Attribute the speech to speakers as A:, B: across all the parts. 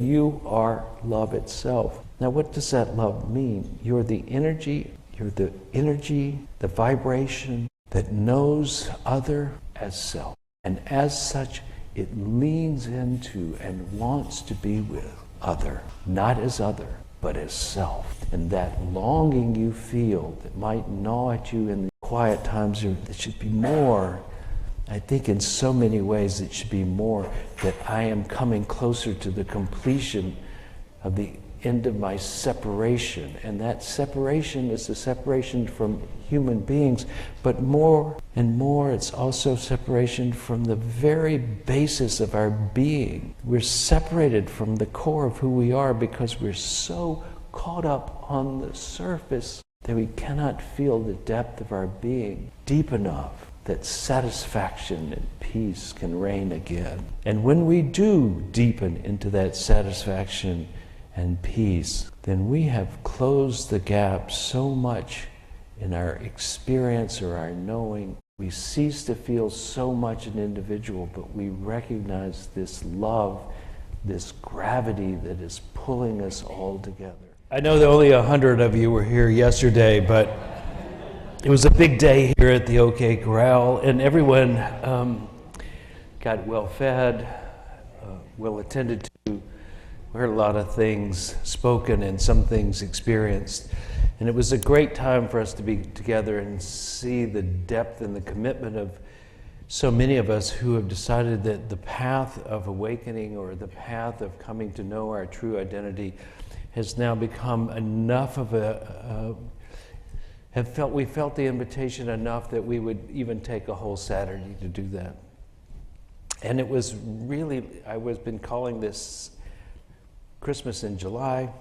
A: You are love itself. Now, what does that love mean? You're the energy, the vibration that knows other as self. And as such, it leans into and wants to be with other, not as other, but as self. And that longing you feel that might gnaw at you in the quiet times, there should be more. I think in so many ways it should be more that I am coming closer to the completion of the end of my separation. And that separation is the separation from human beings, but more and more it's also separation from the very basis of our being. We're separated from the core of who we are because we're so caught up on the surface that we cannot feel the depth of our being deep enough that satisfaction and peace can reign again. And when we do deepen into that satisfaction and peace, then we have closed the gap so much in our experience or our knowing. We cease to feel so much an individual, but we recognize this love, this gravity that is pulling us all together. I know that only 100 of you were here yesterday, but it was a big day here at the OK Corral, and everyone got well fed, well attended to. We heard a lot of things spoken and some things experienced. And it was a great time for us to be together and see the depth and the commitment of so many of us who have decided that the path of awakening or the path of coming to know our true identity has now become enough of we felt the invitation enough that we would even take a whole Saturday to do that. And it was really, been calling this Christmas in July,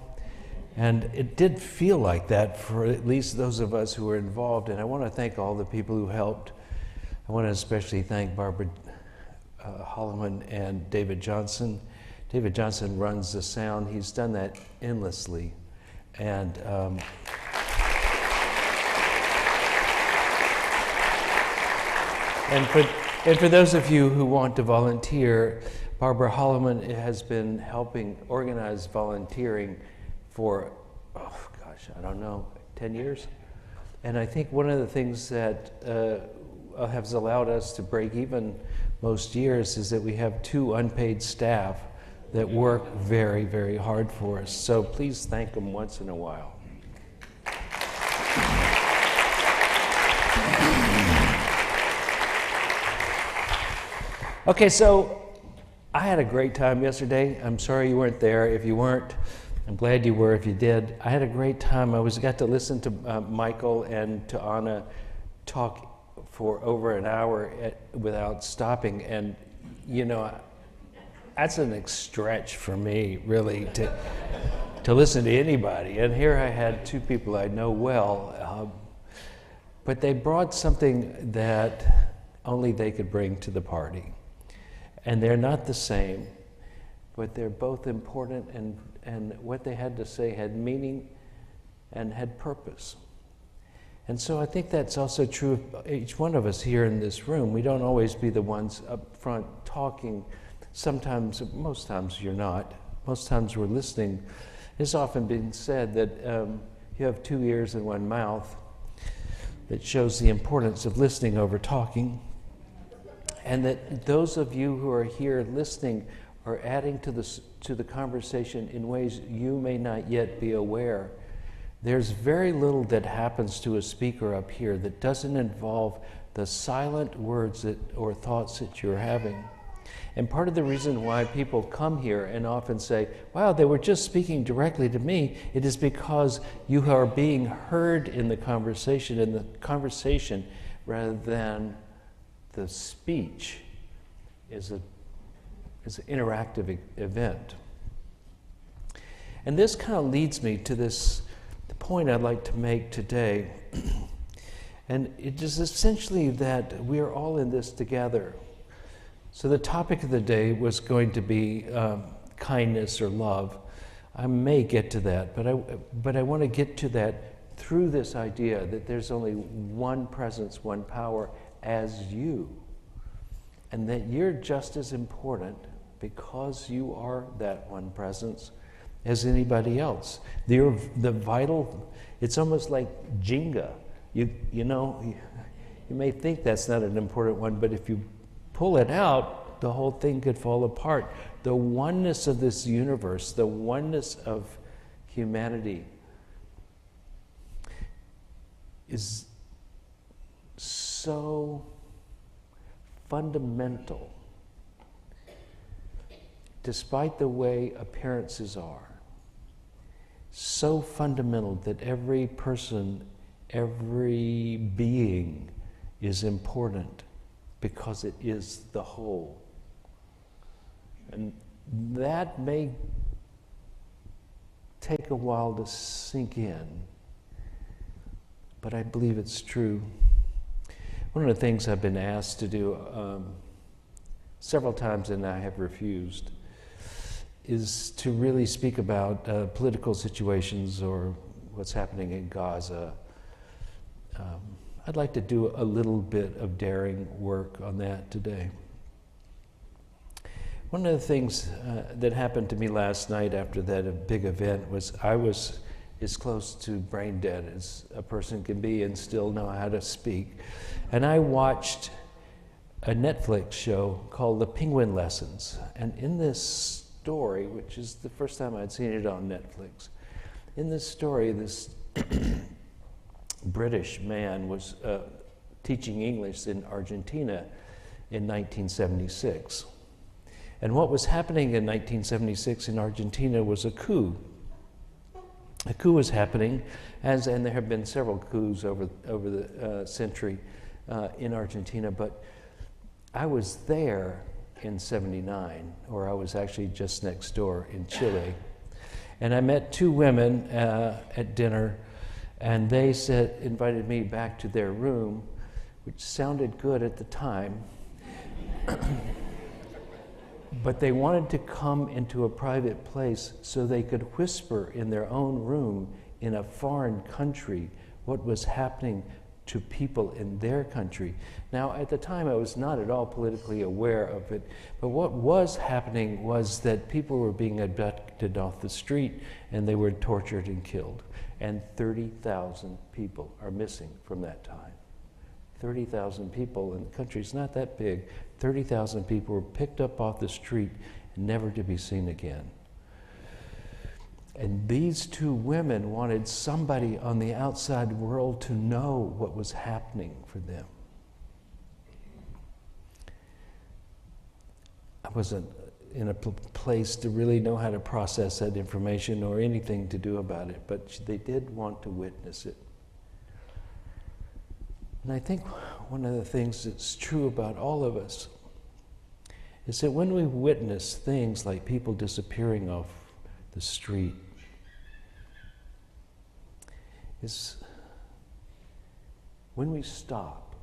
A: and it did feel like that for at least those of us who were involved. And I want to thank all the people who helped. I want to especially thank Barbara Holloman and David Johnson. David Johnson runs the sound. He's done that endlessly. And for those of you who want to volunteer, Barbara Holloman has been helping organize volunteering for, 10 years. And I think one of the things that has allowed us to break even most years is that we have 2 unpaid staff that work very, very hard for us. So please thank them once in a while. Okay, so I had a great time yesterday. I'm sorry you weren't there. If you weren't, I'm glad you were. If you did, I had a great time. I got to listen to Michael and to Anna talk for over an hour without stopping, and that's an stretch for me, really, to listen to anybody. And here I had 2 people I know well, but they brought something that only they could bring to the party. And they're not the same, but they're both important, and what they had to say had meaning and had purpose. And so I think that's also true of each one of us here in this room. We don't always be the ones up front talking. Sometimes, most times you're not. Most times we're listening. It's often been said that you have 2 ears and 1 mouth. That shows the importance of listening over talking. And that those of you who are here listening are adding to the conversation in ways you may not yet be aware. There's very little that happens to a speaker up here that doesn't involve the silent words or thoughts that you're having. And part of the reason why people come here and often say, wow, they were just speaking directly to me, it is because you are being heard in the conversation rather than the speech is an interactive event. And this kind of leads me to the point I'd like to make today. And it is essentially that we are all in this together. So the topic of the day was going to be kindness or love. I may get to that, but I want to get to that through this idea that there's only one presence, one power as you, and that you're just as important because you are that one presence as anybody else. The vital, it's almost like Jenga. You may think that's not an important one, but if you pull it out, the whole thing could fall apart. The oneness of this universe, the oneness of humanity is so fundamental, despite the way appearances are, so fundamental that every person, every being is important because it is the whole. And that may take a while to sink in, but I believe it's true. One of the things I've been asked to do several times, and I have refused, is to really speak about political situations or what's happening in Gaza. I'd like to do a little bit of daring work on that today. One of the things that happened to me last night after that big event was I was as close to brain dead as a person can be and still know how to speak. And I watched a Netflix show called The Penguin Lessons. And in this story, which is the first time I'd seen it on Netflix, in this story, this British man was teaching English in Argentina in 1976. And what was happening in 1976 in Argentina was a coup. A coup was happening, and there have been several coups over the century in Argentina, but I was there in 79, or I was actually just next door in Chile. And I met two women at dinner, and they invited me back to their room, which sounded good at the time. But they wanted to come into a private place so they could whisper in their own room in a foreign country what was happening to people in their country. Now, at the time, I was not at all politically aware of it, but what was happening was that people were being abducted off the street and they were tortured and killed. And 30,000 people are missing from that time. 30,000 people, and the country's not that big. 30,000 people were picked up off the street and never to be seen again. And these two women wanted somebody on the outside world to know what was happening for them. I wasn't in a place to really know how to process that information or anything to do about it, but they did want to witness it. And I think one of the things that's true about all of us is that when we witness things like people disappearing off the street, is when we stop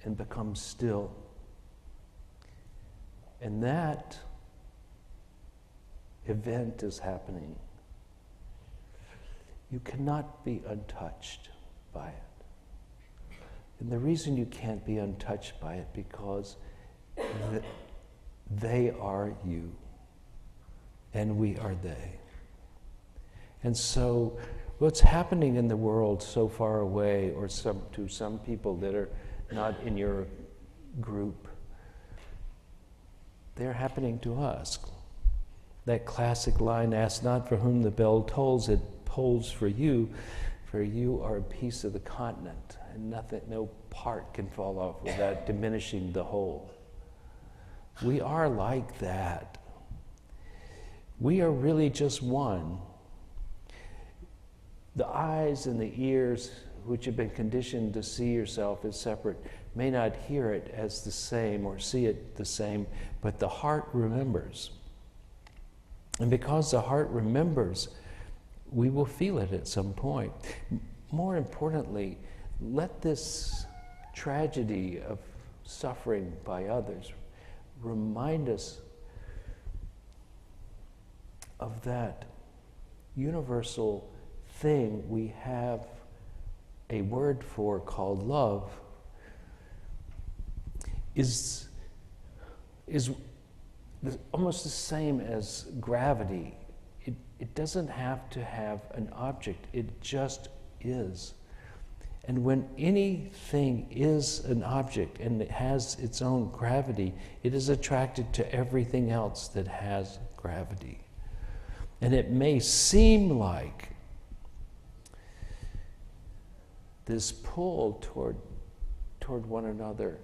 A: and become still, and that event is happening, you cannot be untouched by it. And the reason you can't be untouched by it because they are you, and we are they. And so what's happening in the world so far away, or to some people that are not in your group, they're happening to us. That classic line, ask not for whom the bell tolls, it tolls for you are a piece of the continent, and nothing, no part can fall off without diminishing the whole. We are like that. We are really just one. The eyes and the ears, which have been conditioned to see yourself as separate, may not hear it as the same or see it the same, but the heart remembers. And because the heart remembers, we will feel it at some point. More importantly, let this tragedy of suffering by others remind us of that universal thing we have a word for called love, is almost the same as gravity. It doesn't have to have an object, it just is. And when anything is an object and it has its own gravity, it is attracted to everything else that has gravity. And it may seem like this pull toward one another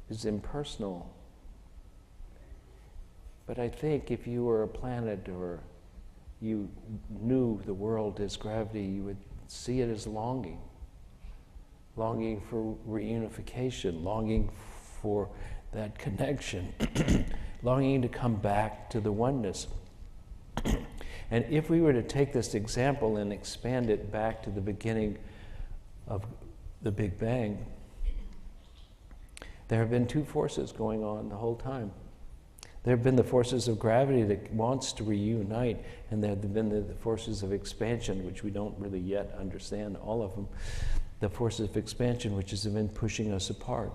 A: is impersonal. But I think if you were a planet or you knew the world as gravity, you would see it as longing. Longing for reunification, longing for that connection, longing to come back to the oneness. And if we were to take this example and expand it back to the beginning of the Big Bang, there have been two forces going on the whole time. There have been the forces of gravity that wants to reunite, and there have been the forces of expansion, which we don't really yet understand, all of them. The forces of expansion, which has been pushing us apart.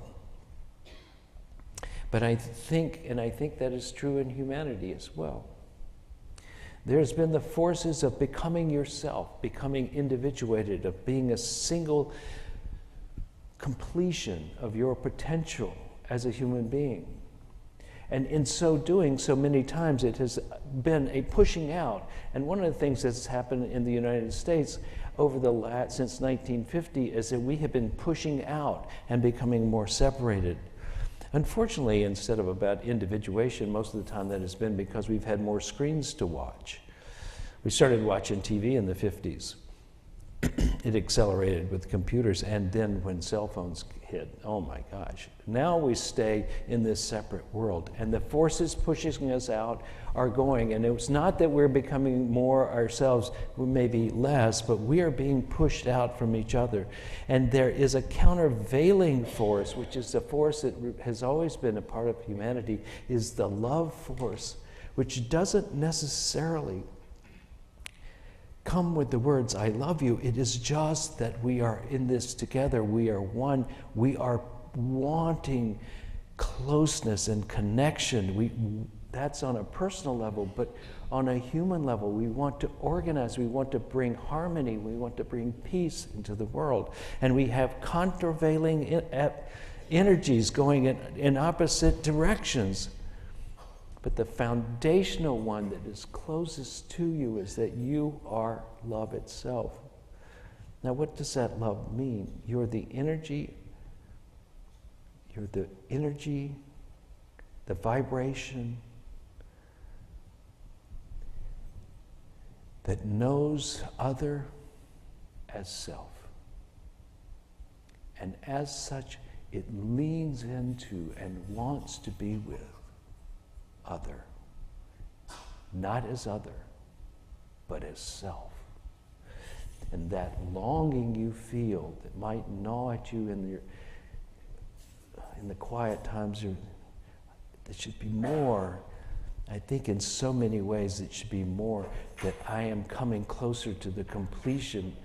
A: But I think that is true in humanity as well. There's been the forces of becoming yourself, becoming individuated, of being a single completion of your potential as a human being. And in so doing, so many times it has been a pushing out. And one of the things that's happened in the United States since 1950 is that we have been pushing out and becoming more separated. Unfortunately, instead of about individuation, most of the time that has been because we've had more screens to watch. We started watching TV in the 50s. It accelerated with computers, and then when cell phones hit, oh my gosh. Now we stay in this separate world, and the forces pushing us out are going, and it's not that we're becoming more ourselves, we may be less, but we are being pushed out from each other. And there is a countervailing force, which is the force that has always been a part of humanity, is the love force, which doesn't necessarily come with the words, I love you. It is just that we are in this together. We are one. We are wanting closeness and connection. That's on a personal level, but on a human level, we want to organize. We want to bring harmony. We want to bring peace into the world. And we have countervailing energies going in opposite directions. But the foundational one that is closest to you is that you are love itself. Now, what does that love mean? You're the energy, the vibration that knows other as self. And as such, it leans into and wants to be with other, not as other, but as self. And that longing you feel that might gnaw at you in the quiet times, there should be more. I think in so many ways it should be more that I am coming closer to the completion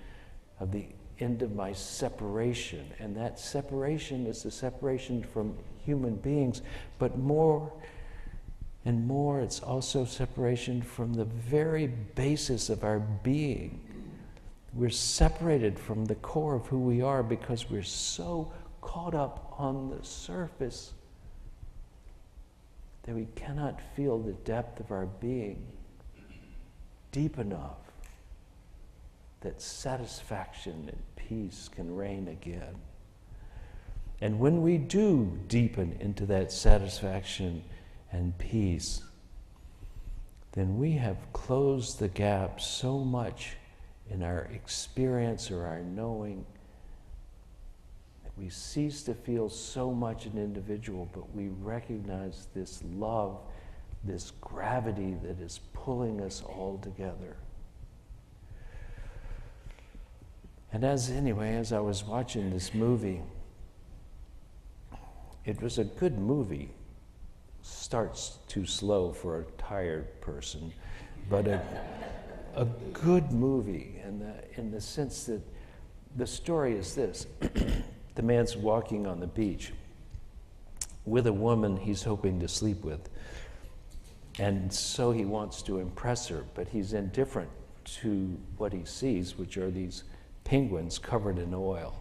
A: of the end of my separation. And that separation is the separation from human beings, but more and more, it's also separation from the very basis of our being. We're separated from the core of who we are because we're so caught up on the surface that we cannot feel the depth of our being deep enough that satisfaction and peace can reign again. And when we do deepen into that satisfaction and peace, then we have closed the gap so much in our experience or our knowing that we cease to feel so much an individual, but we recognize this love, this gravity that is pulling us all together. And as I was watching this movie, it was a good movie. Starts too slow for a tired person, but a good movie in the sense that the story is this. The man's walking on the beach with a woman he's hoping to sleep with. And so he wants to impress her, but he's indifferent to what he sees, which are these penguins covered in oil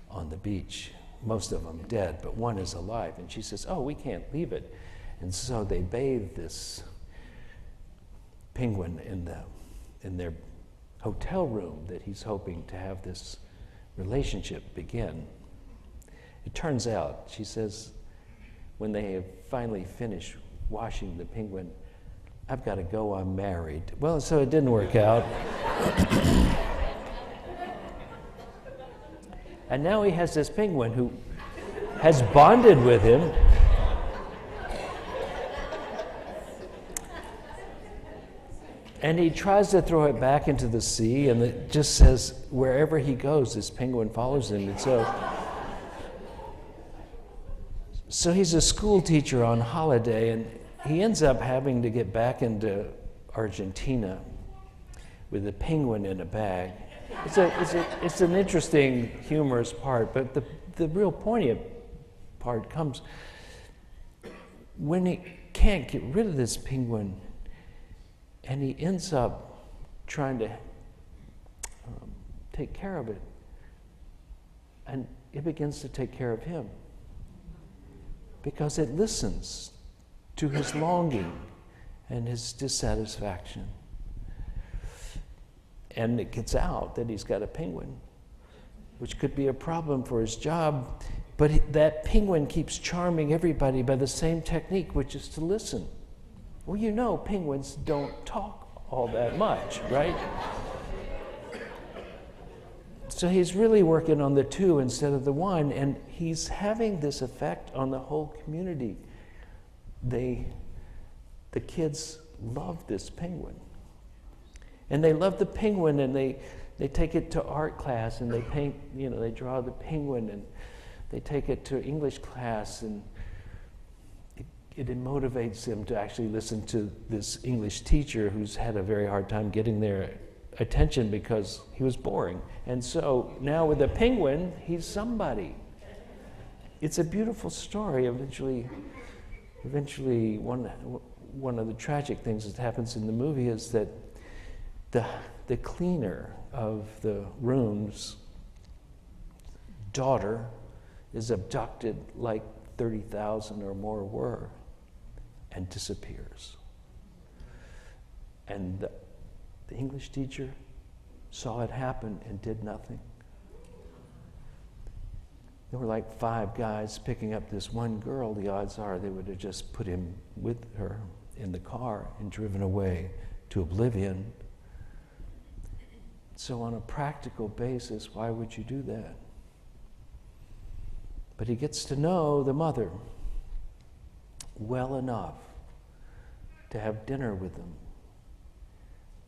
A: on the beach. Most of them dead, but one is alive. And she says, oh, we can't leave it. And so they bathe this penguin in their hotel room that he's hoping to have this relationship begin. It turns out, she says, when they have finally finished washing the penguin, I've got to go, I'm married. Well, so it didn't work out. And now he has this penguin who has bonded with him. And he tries to throw it back into the sea, and it just says wherever he goes, this penguin follows him. And so he's a school teacher on holiday, and he ends up having to get back into Argentina with a penguin in a bag. It's an interesting, humorous part, but the real poignant part comes when he can't get rid of this penguin, and he ends up trying to take care of it, and it begins to take care of him because it listens to his longing and his dissatisfaction. And it gets out that he's got a penguin, which could be a problem for his job, but that penguin keeps charming everybody by the same technique, which is to listen. Well, you know, penguins don't talk all that much, right? So he's really working on the two instead of the one, and he's having this effect on the whole community. The kids love this penguin. And they love the penguin, and they take it to art class, and they paint, they draw the penguin, and they take it to English class, and it motivates them to actually listen to this English teacher who's had a very hard time getting their attention because he was boring. And so now with the penguin, he's somebody. It's a beautiful story. Eventually one of the tragic things that happens in the movie is that the cleaner of the room's daughter is abducted, like 30,000 or more were, and disappears. And the English teacher saw it happen and did nothing. There were like 5 guys picking up this one girl. The odds are they would have just put him with her in the car and driven away to oblivion. So on a practical basis, why would you do that? But he gets to know the mother well enough to have dinner with them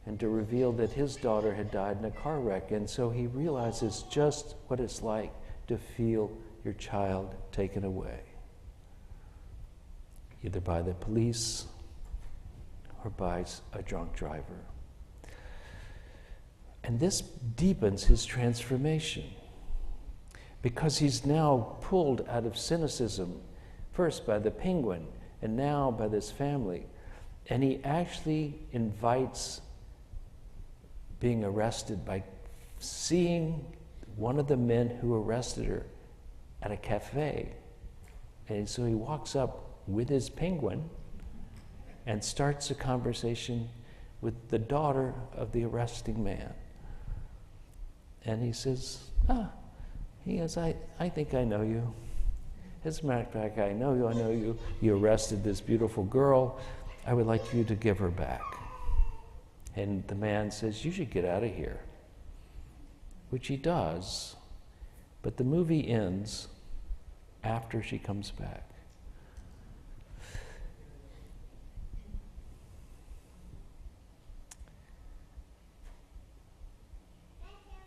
A: and to reveal that his daughter had died in a car wreck. And so he realizes just what it's like to feel your child taken away, either by the police or by a drunk driver. And this deepens his transformation because he's now pulled out of cynicism, first by the penguin and now by this family. And he actually invites being arrested by seeing one of the men who arrested her at a cafe. And so he walks up with his penguin and starts a conversation with the daughter of the arresting man. And he says, I think I know you. As a matter of fact, I know you. You arrested this beautiful girl. I would like you to give her back. And the man says, you should get out of here. Which he does, but the movie ends after she comes back.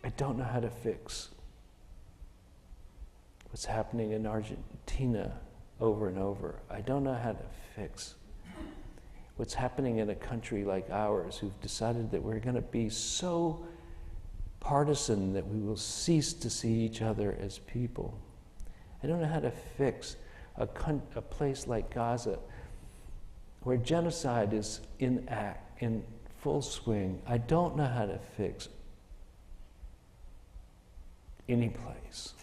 A: I don't know how to fix what's happening in Argentina over and over. I don't know how to fix what's happening in a country like ours who've decided that we're going to be so partisan that we will cease to see each other as people. I don't know how to fix a place like Gaza, where genocide is in full swing, I don't know how to fix any place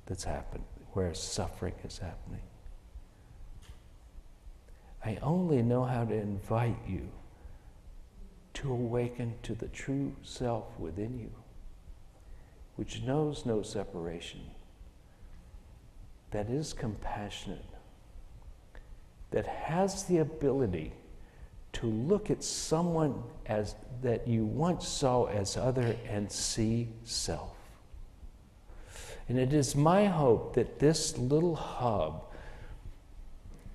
A: that's happened where suffering is happening. I only know how to invite you to awaken to the true self within you, which knows no separation, that is compassionate, that has the ability to look at someone as that you once saw as other and see self. And it is my hope that this little hub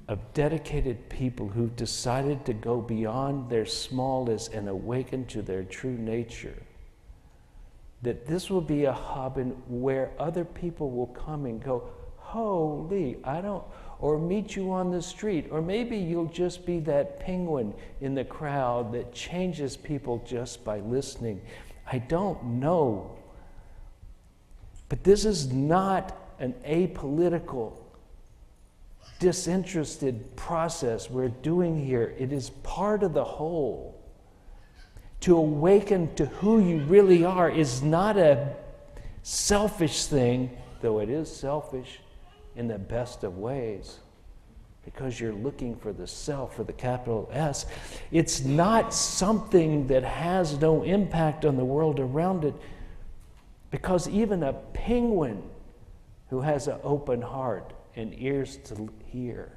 A: of dedicated people who've decided to go beyond their smallness and awaken to their true nature, that this will be a hub where other people will come and go, holy, or meet you on the street, or maybe you'll just be that penguin in the crowd that changes people just by listening. I don't know. But this is not an apolitical, disinterested process we're doing here. It is part of the whole. To awaken to who you really are is not a selfish thing, though it is selfish in the best of ways, because you're looking for the self, for the capital S. It's not something that has no impact on the world around it, because even a penguin who has an open heart and ears to hear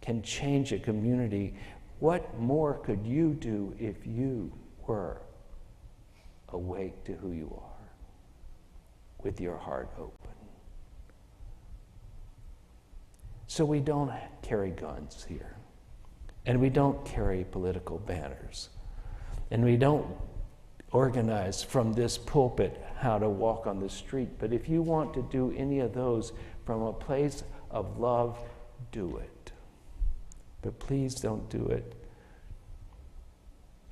A: can change a community. What more could you do if you were awake to who you are, with your heart open? So we don't carry guns here, and we don't carry political banners, and we don't organize from this pulpit how to walk on the street. But if you want to do any of those from a place of love, do it. But please don't do it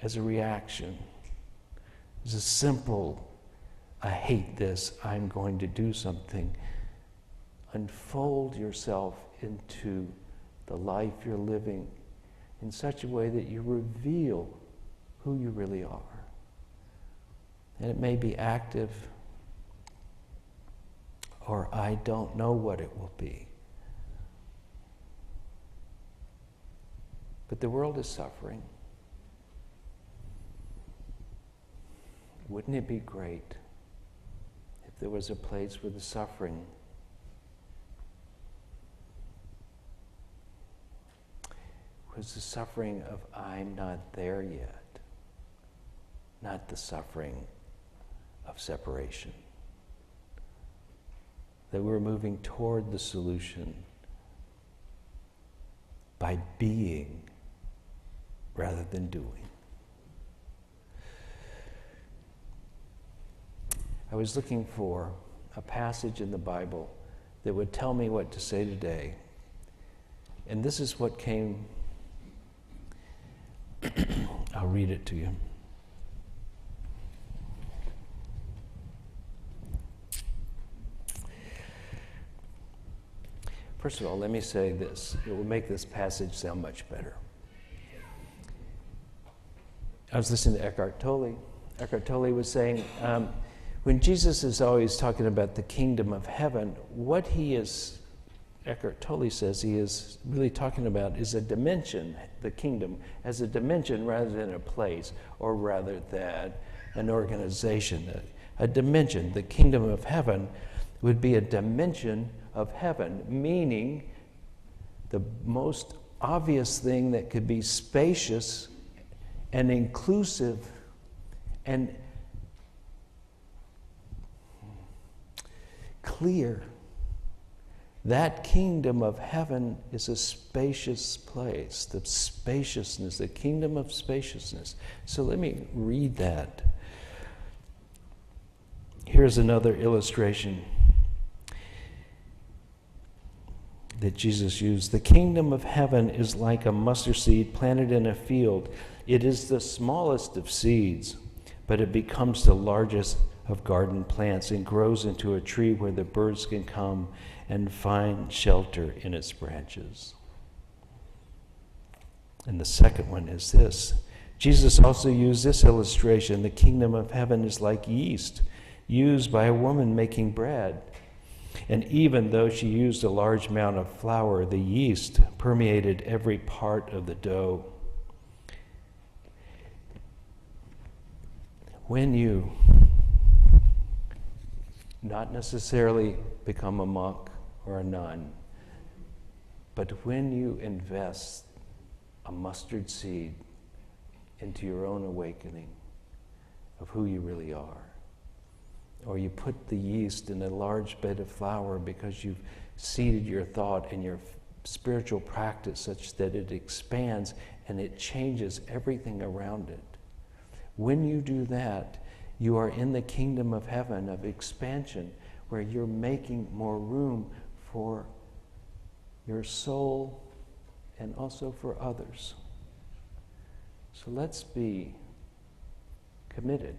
A: as a reaction, as a simple, I hate this, I'm going to do something. Unfold yourself into the life you're living in such a way that you reveal who you really are. And it may be active, or I don't know what it will be. But the world is suffering. Wouldn't it be great if there was a place where the suffering was the suffering of I'm not there yet, not the suffering of separation. That we're moving toward the solution by being rather than doing. I was looking for a passage in the Bible that would tell me what to say today. And this is what came. I'll read it to you. First of all, let me say this. It will make this passage sound much better. I was listening to Eckhart Tolle. Eckhart Tolle was saying, when Jesus is always talking about the kingdom of heaven, what he is, Eckhart Tolle says, he is really talking about is a dimension, the kingdom, as a dimension rather than a place, or rather than an organization. A dimension, the kingdom of heaven, would be a dimension of heaven, meaning the most obvious thing that could be spacious and inclusive and clear. That kingdom of heaven is a spacious place, the spaciousness, the kingdom of spaciousness. So let me read that. Here's another illustration that Jesus used. The kingdom of heaven is like a mustard seed planted in a field. It is the smallest of seeds, but it becomes the largest of garden plants and grows into a tree where the birds can come and find shelter in its branches. And the second one is this. Jesus also used this illustration. The kingdom of heaven is like yeast used by a woman making bread. And even though she used a large amount of flour, the yeast permeated every part of the dough. When you not necessarily become a monk or a nun, but when you invest a mustard seed into your own awakening of who you really are, or you put the yeast in a large bed of flour because you've seeded your thought and your spiritual practice such that it expands and it changes everything around it. When you do that, you are in the kingdom of heaven, of expansion, where you're making more room for your soul and also for others. So let's be committed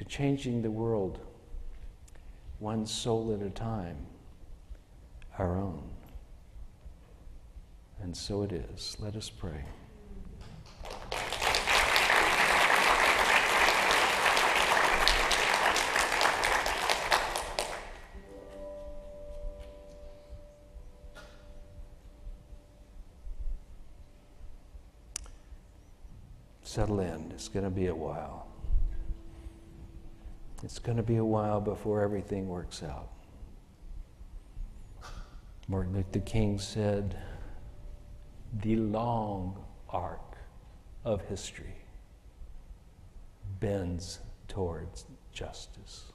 A: to changing the world one soul at a time, our own. And so it is. Let us pray. Settle in. It's going to be a while. It's going to be a while before everything works out. Martin Luther King said, the long arc of history bends towards justice.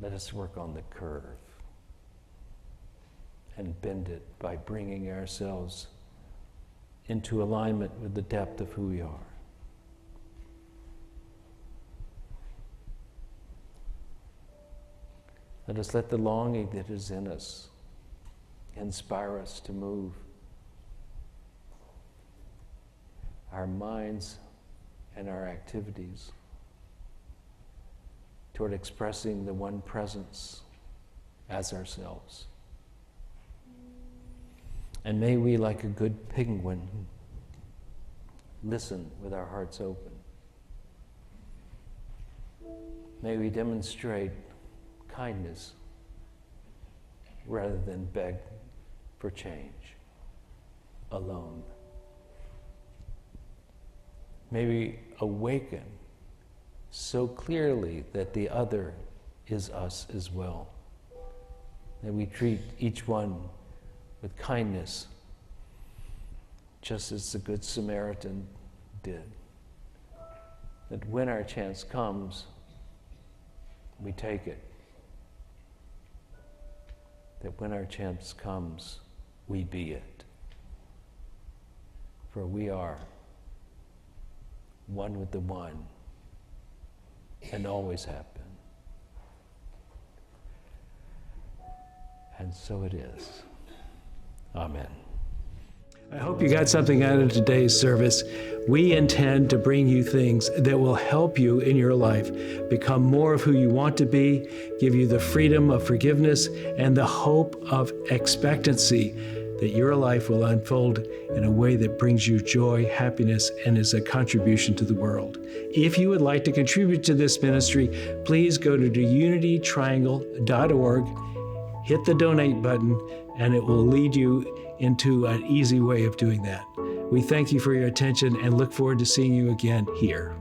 A: Let us work on the curve and bend it by bringing ourselves into alignment with the depth of who we are. Let us let the longing that is in us inspire us to move our minds and our activities toward expressing the one presence as ourselves. And may we, like a good penguin, listen with our hearts open. May we demonstrate kindness rather than beg for change alone. May we awaken so clearly that the other is us as well. May we treat each one with kindness, just as the Good Samaritan did. That when our chance comes, we take it. That when our chance comes, we be it. For we are one with the one, and always have been. And so it is. Amen. I hope you got something out of today's service. We intend to bring you things that will help you in your life become more of who you want to be, give you the freedom of forgiveness and the hope of expectancy that your life will unfold in a way that brings you joy, happiness, and is a contribution to the world. If you would like to contribute to this ministry, please go to unitytriangle.org, hit the donate button, and it will lead you into an easy way of doing that. We thank you for your attention and look forward to seeing you again here.